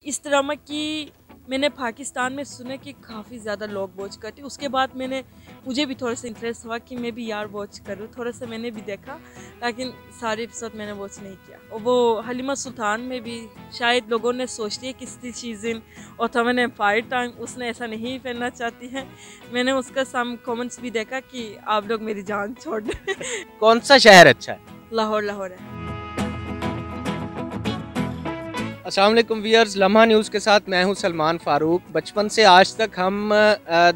इस ड्रामा की मैंने पाकिस्तान में सुना कि काफ़ी ज़्यादा लोग वॉच करते, उसके बाद मुझे भी थोड़ा सा इंटरेस्ट हुआ कि मैं भी यार वॉच करूँ, थोड़ा सा मैंने भी देखा, लेकिन सारे एपिसोड मैंने वॉच नहीं किया। और वो हलीमा सुल्तान में भी शायद लोगों ने सोच लिया किसी चीज़ ओटोमन एम्पायर टाइम उसने ऐसा नहीं पहनना चाहती है। मैंने उसका सम कमेंट्स भी देखा कि आप लोग मेरी जान छोड़ दें। कौन सा शहर अच्छा है? लाहौर लाहौर है। अस्सलाम वालेकुम व्यूअर्स, लम्हा न्यूज़ के साथ मैं हूं सलमान फारूक। बचपन से आज तक हम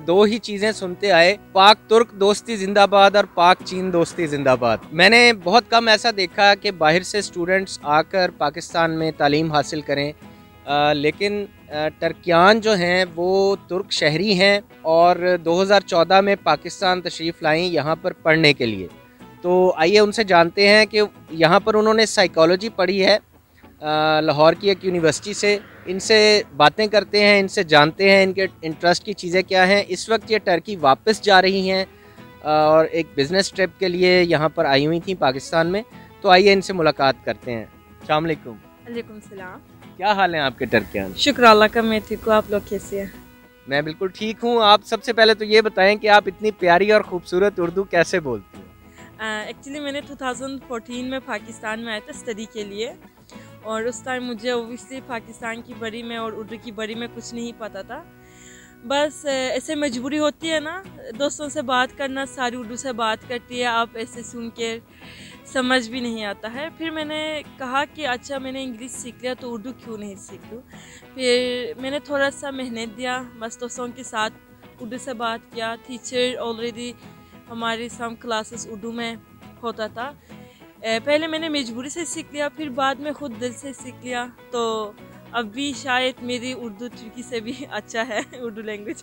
दो ही चीज़ें सुनते आए, पाक तुर्क दोस्ती जिंदाबाद और पाक चीन दोस्ती जिंदाबाद। मैंने बहुत कम ऐसा देखा कि बाहर से स्टूडेंट्स आकर पाकिस्तान में तालीम हासिल करें, लेकिन टर्कियान जो हैं वो तुर्क शहरी हैं और 2014 में पाकिस्तान तशरीफ़ लाई यहाँ पर पढ़ने के लिए। तो आइए उनसे जानते हैं कि यहाँ पर उन्होंने साइकोलॉजी पढ़ी है लाहौर की एक यूनिवर्सिटी से। इनसे बातें करते हैं, इनसे जानते हैं इनके इंटरेस्ट की चीज़ें क्या हैं। इस वक्त ये टर्की वापस जा रही हैं और एक बिज़नेस ट्रिप के लिए यहाँ पर आई हुई थी पाकिस्तान में। तो आइए इनसे मुलाकात करते हैं। अस्सलाम वालेकुम। वालेकुम सलाम। क्या हाल है आपके टर्कियान? शुक्र अल्लाह का, मैं ठीक हूँ, आप लोग कैसे हैं? मैं बिल्कुल ठीक हूँ। आप सबसे पहले तो ये बताएं कि आप इतनी प्यारी और ख़ूबसूरत उर्दू कैसे बोलती हैं? एक्चुअली मैंने 2014 में पाकिस्तान में आया था स्टडी के लिए, और उस टाइम मुझे ओबियसली पाकिस्तान की बारे में और उर्दू की बारे में कुछ नहीं पता था। बस ऐसे मजबूरी होती है ना, दोस्तों से बात करना, सारी उर्दू से बात करती है, आप ऐसे सुन के समझ भी नहीं आता है। फिर मैंने कहा कि अच्छा मैंने इंग्लिश सीख लिया तो उर्दू क्यों नहीं सीख लूँ। फिर मैंने थोड़ा सा मेहनत दिया, बस दोस्तों के साथ उर्दू से बात किया। टीचर ऑलरेडी हमारी सम क्लासेस उर्दू में होता था। पहले मैंने मजबूरी से सीख लिया, फिर बाद में खुद दिल से सीख लिया। तो अब भी शायद मेरी उर्दू तुर्की से भी अच्छा है उर्दू लैंग्वेज।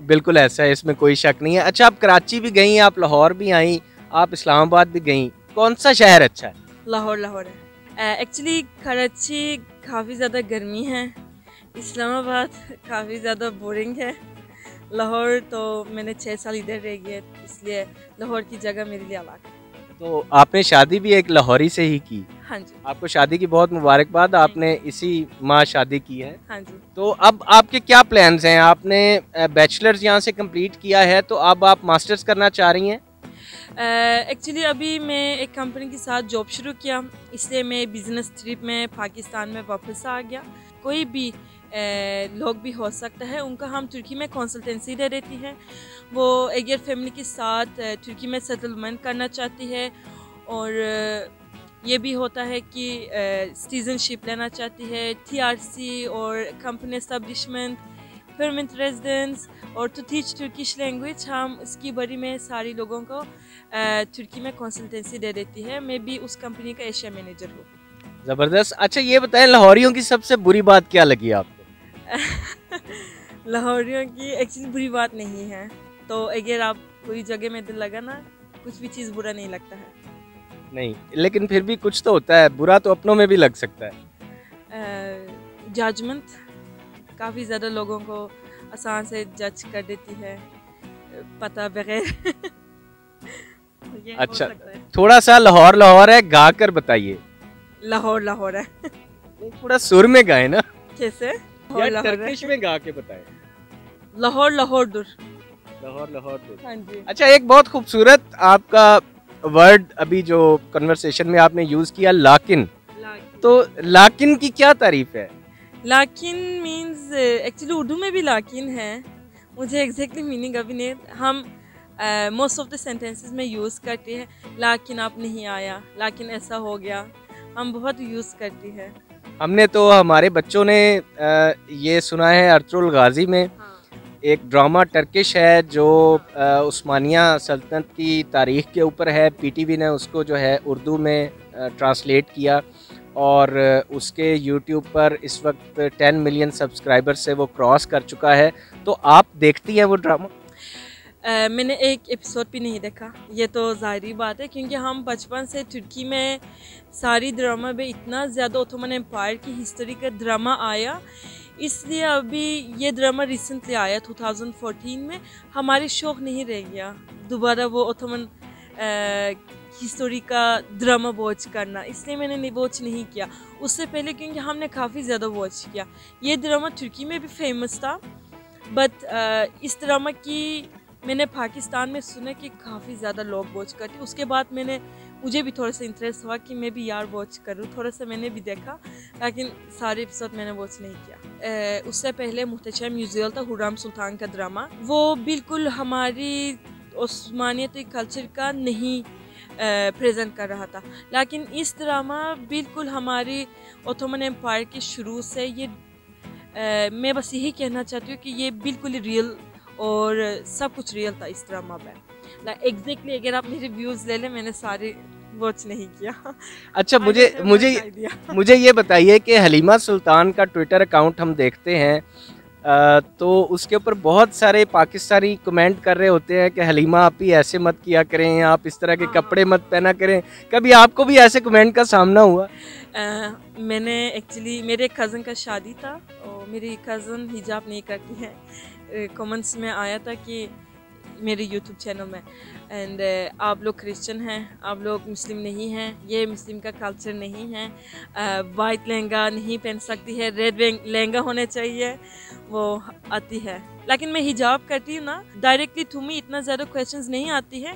बिल्कुल ऐसा है, इसमें कोई शक नहीं है। अच्छा, आप कराची भी गई, आप लाहौर भी आई, आप इस्लामाबाद भी गई, कौन सा शहर अच्छा है? लाहौर लाहौर है। एक्चुअली कराची काफ़ी ज़्यादा गर्मी है, इस्लामाबाद काफ़ी ज़्यादा बोरिंग है। लाहौर तो मैंने 6 साल इधर रह गए, इसलिए लाहौर की जगह मेरे लिए अलग है। तो आपने शादी भी एक लाहौरी से ही की? हाँ जी। आपको शादी की बहुत मुबारकबाद, आपने इसी माह शादी की है। हाँ जी। तो अब आपके क्या प्लान्स हैं? आपने बैचलर्स यहाँ से कंप्लीट किया है, तो अब आप मास्टर्स करना चाह रही हैं? एक्चुअली अभी मैं एक कंपनी के साथ जॉब शुरू किया, इसलिए मैं बिज़नेस ट्रिप में पाकिस्तान में वापस आ गया। कोई भी लोग भी हो सकता है, उनका हम तुर्की में कंसल्टेंसी दे देती हैं। वो एक फैमिली के साथ तुर्की में सेटलमेंट करना चाहती है, और ये भी होता है कि सिटीजनशिप लेना चाहती है, TRC और कंपनी एस्टेब्लिशमेंट, परमानेंट रेजिडेंस, और टू टीच तुर्किश लैंग्वेज। हम इसकी बारे में सारी लोगों को तुर्की में कंसल्टेंसी दे देती है। मैं भी उस कंपनी का एशिया मैनेजर हूँ। ज़बरदस्त। अच्छा ये बताएं, लाहौरियों की सबसे बुरी बात क्या लगी आपको? लाहौरियों की एक्चुअली बुरी बात नहीं है, तो अगर आप कोई जगह में दिल लगा ना, कुछ भी चीज़ बुरा नहीं लगता है। नहीं, लेकिन फिर भी कुछ तो होता है, बुरा तो अपनों में भी लग सकता है। जजमेंट काफ़ी ज़्यादा लोगों को आसान से जज कर देती है, पता बगैर। अच्छा, थोड़ा सा लाहौर लाहौर है गा कर बताइए। लाहौर लाहौर है। थोड़ा सुर में गाए ना। कैसे? या टर्किश में गा के बताएं। लाहौर लाहौर दूर। लाहौर लाहौर दूर। हाँ जी। अच्छा, एक बहुत खूबसूरत आपका वर्ड अभी जो कन्वर्सेशन में आपने यूज किया, लाकिन। तो लाकिन की क्या तारीफ है? लाकिन मीन्स एक्चुअली उर्दू में भी लाकिन है, मुझे एग्जैक्टली मीनिंग अभी नहीं। हम मोस्ट ऑफ द सेंटेंसेस में यूज़ करते हैं, लाकिन आप नहीं आया, लाकिन ऐसा हो गया, हम बहुत यूज़ करती है। हमने तो हमारे बच्चों ने ये सुना है, अर्तुगरुल गाजी में एक ड्रामा टर्किश है जो उस्मानिया सल्तनत की तारीख़ के ऊपर है। PTV ने उसको जो है उर्दू में ट्रांसलेट किया, और उसके YouTube पर इस वक्त 10 मिलियन सब्सक्राइबर से वो क्रॉस कर चुका है। तो आप देखती हैं वो ड्रामा? मैंने एक एपिसोड भी नहीं देखा, ये तो ज़ाहिरी बात है, क्योंकि हम बचपन से तुर्की में सारी ड्रामा में इतना ज़्यादा ओटोमन एम्पायर की हिस्ट्री का ड्रामा आया, इसलिए अभी ये ड्रामा रिसेंटली आया 2014 में, हमारी शौक़ नहीं रह गया दोबारा वो ओटोमन ہسٹوری کا ڈرامہ واچ کرنا، اس لیے میں نے واچ نہیں کیا اس سے پہلے، کیونکہ ہم نے کافی زیادہ واچ کیا. یہ ڈرامہ ترکی میں بھی فیمس تھا، بٹ اس ڈرامہ کی میں نے پاکستان میں سنا کہ کافی زیادہ لوگ واچ کرتے. اس کے بعد مجھے بھی تھوڑا سا انٹرسٹ ہوا کہ میں بھی یار واچ کروں. تھوڑا سا میں نے بھی دیکھا، لیکن سارے ایپیسوڈ میں نے واچ نہیں کیا. اس سے پہلے محتشم میوزیل تھا، حرم سلطان کا ڈرامہ. وہ بالکل ہماری عثمانیتی کلچر کا نہیں پریزنٹ کر رہا تھا، لیکن اس ڈرامہ بالکل ہماری اوٹومن امپائر کے شروع سے میں بس یہی کہنا چاہتی ہوں کہ یہ بالکل ریئل اور سب کچھ ریئل تھا اس ڈرامہ میں. ایگزیکٹلی اگر آپ میرے ویوز لے لیں، میں نے سارے واچ نہیں کیا. اچھا، مجھے یہ بتائیے کہ حلیمہ سلطان کا ٹویٹر اکاؤنٹ ہم دیکھتے ہیں تو اس کے اوپر بہت سارے پاکستانی کمنٹ کر رہے ہوتے ہیں کہ حلیمہ آپ ہی ایسے مت کیا کریں، آپ اس طرح کے کپڑے مت پہنا کریں. کبھی آپ کو بھی ایسے کمنٹ کا سامنا ہوا؟ میں نے ایکچولی میرے کزن کا شادی تھا اور میری کزن حجاب نہیں کرتی ہے. کمنٹس میں آیا تھا کہ میرے یوٹیوب چینل میں، اینڈ آپ لوگ کرسچن ہیں، آپ لوگ مسلم نہیں ہیں، یہ مسلم کا کلچر نہیں ہے. وائٹ لہنگا نہیں پہن سکتی ہے، ریڈ لہنگا ہونے چاہیے. وہ آتی ہے، لیکن میں حجاب کرتی ہوں نا. ڈائریکٹلی ٹو می اتنا زیادہ کویشچنز نہیں آتی ہے.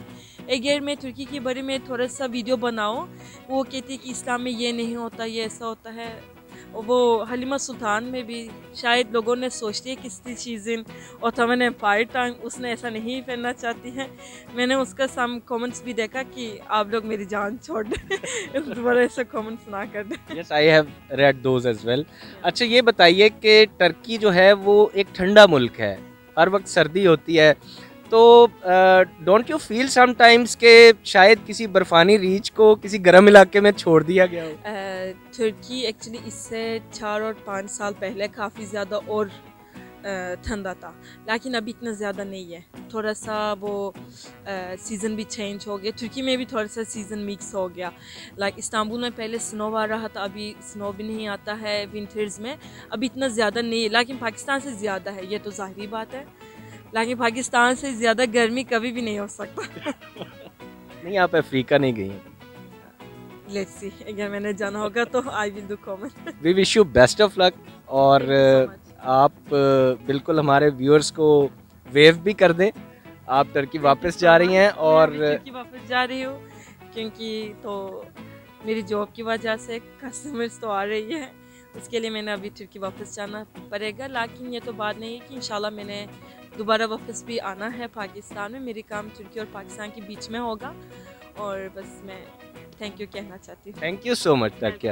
اگر میں ترکی کے بارے میں تھوڑا سا ویڈیو بناؤں، وہ کہتی ہے کہ اسلام میں یہ نہیں ہوتا، یہ ایسا ہوتا ہے. وہ حلیمہ سلطان میں بھی شاید لوگوں نے سوچتی ہے کسی چیزیں اوٹومن امپائر ٹائم اس نے ایسا نہیں پہننا چاہتی ہے. میں نے اس کا سم کامنٹس بھی دیکھا کہ آپ لوگ میری جان چھوڑ دیں، دوبارہ ایسا کامنٹس نہ کر دیں. Yes, I have read those as well. اچھا یہ بتائیے کہ ٹرکی جو ہے وہ ایک ٹھنڈا ملک ہے، ہر وقت سردی ہوتی ہے، تو don't you feel some times کہ شاید کسی برفانی ریچ کو کسی گرم علاقے میں چھوڑ دیا گیا ہو؟ ترکی ایکچولی اس سے 4 اور 5 سال پہلے کافی زیادہ اور ٹھنڈا تھا، لیکن ابھی اتنا زیادہ نہیں ہے. تھوڑا سا وہ سیزن بھی چینج ہو گیا. ترکی میں بھی تھوڑا سا سیزن مکس ہو گیا. لائک استنبول میں پہلے سنو آ رہا تھا، ابھی سنو بھی نہیں آتا ہے ونٹرز میں. ابھی اتنا زیادہ نہیں ہے، لیکن پاکستان سے زیادہ ہے، یہ تو ظاہری بات ہے. لیکن پاکستان سے زیادہ گرمی کبھی بھی نہیں ہو سکتا. نہیں، آپ افریقہ نہیں گئی ہیں؟ لیٹس سی، اگر میں نے جانا ہوگا تو I will do comment. We wish you best of luck, اور آپ بالکل ہمارے ویورز کو ویو بھی کر دیں. آپ ٹرکی واپس جا رہی ہیں؟ اور ٹرکی واپس جا رہی ہوں کیونکہ تو میری جاب کی وجہ سے کسٹمرز تو آ رہی ہے، اس کے لیے میں نے ابھی ٹرکی واپس جانا پڑے گا. لیکن یہ تو بات نہیں ہے کہ انشاءاللہ میں نے دوبارہ واپس بھی آنا ہے پاکستان میں. میری کام ترکی اور پاکستان کے بیچ میں ہوگا، اور بس میں تھینک یو کہنا چاہتی ہوں. Thank you so much Türkiye.